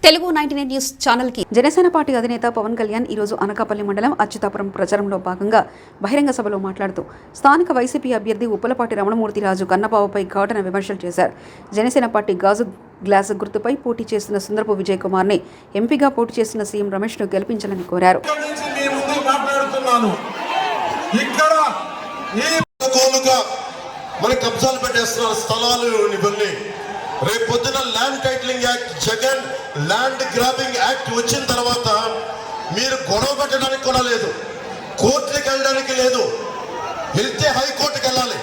Telugu 99 news channel కి Janasena party అధినేత పవన్ కళ్యాణ్ ఈ రోజు అనకాపల్లి మండలం అచ్యుతాపురం ప్రచారంలో భాగంగా బహిరంగ సభలో మాట్లాడుతూ స్థానిక వైసీపీ అభ్యర్థి ఉప్పలపాటి రమణమూర్తి రాజు కన్నబాబుపై ఘాటున విమర్శలు చేశారు. జనసేన పార్టీ గాజు గ్లాసు గుర్తుపై పోటీ చేస్తున్న సుందరపు విజయ్ కుమార్ ని ఎంపీగా పోటీ చేస్తున్న సీఎం రమేష్ ను గెలిపించాలని కోరారు. రేపు పొద్దున land titling act, Jagan land grabbing act వచ్చిన తర్వాత మీరు గొడవ పెట్టడానికి కూడా లేదు, కోర్టుకి వెళ్ళడానికి లేదు. వెళ్తే హైకోర్టుకి వెళ్ళాలి.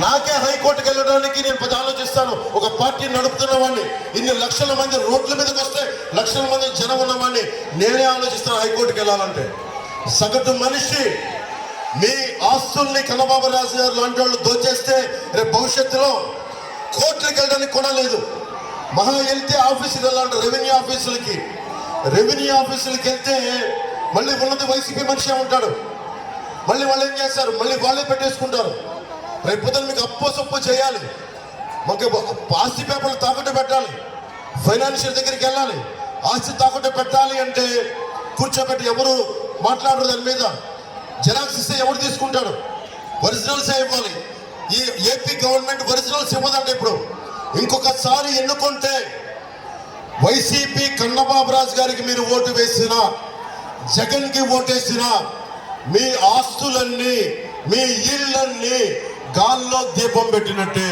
నాకే హైకోర్టుకి వెళ్ళడానికి నేను పది ఆలోచిస్తాను. ఒక పార్టీ నడుపుతున్న వాడిని, ఇన్ని లక్షల మంది రోడ్ల మీదకి వస్తే లక్షల మంది జనం ఉన్నవాడిని నేనే ఆలోచిస్తాను హైకోర్టుకి వెళ్ళాలంటే. సగటు మనిషి మీ ఆస్తుల్ని కన్నబాబు రాజు గారు లాంటి వాళ్ళు దోచేస్తే రేపు భవిష్యత్తులో కోర్టులకు వెళ్ళడానికి కూడా లేదు. మహా వెళ్తే ఆఫీసుకి వెళ్ళాలంటే రెవెన్యూ ఆఫీసులకి వెళ్తే మళ్ళీ ఉన్నది వైసీపీ మనిషి ఉంటాడు. మళ్ళీ వాళ్ళు ఏం చేస్తారు, మళ్ళీ వాళ్ళే పెట్టేసుకుంటారు. రేపు పొద్దున మీకు అప్పు చేయాలి, మాకు ఆస్తి పేపర్లు తాకట్టు పెట్టాలి, ఫైనాన్షియల్ దగ్గరికి వెళ్ళాలి. ఆస్తి తాకట్టు పెట్టాలి అంటే కూర్చోబెట్టి ఎవరు మాట్లాడరు. దాని మీద జెరాక్స్ ఇస్తే ఎవరు తీసుకుంటాడు? ఒరిజినల్సే ఇవ్వాలి. ఈ ఏపీ గవర్నమెంట్ ఒరిజినల్స్ ఇవ్వదండి. ఇప్పుడు ఇంకొకసారి ఎన్నుకుంటే వైసీపీ కన్నబాబు రాజు గారికి మీరు ఓటు వేసినా, జగన్ కి ఓటేసినా మీ ఆస్తులన్నీ, మీ ఇళ్ళన్నీ గాల్లో దీపం పెట్టినట్టే.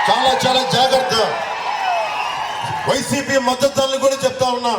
చాలా చాలా జాగ్రత్త. వైసీపీ మద్దతుదారులు కూడా చెప్తా ఉన్నా,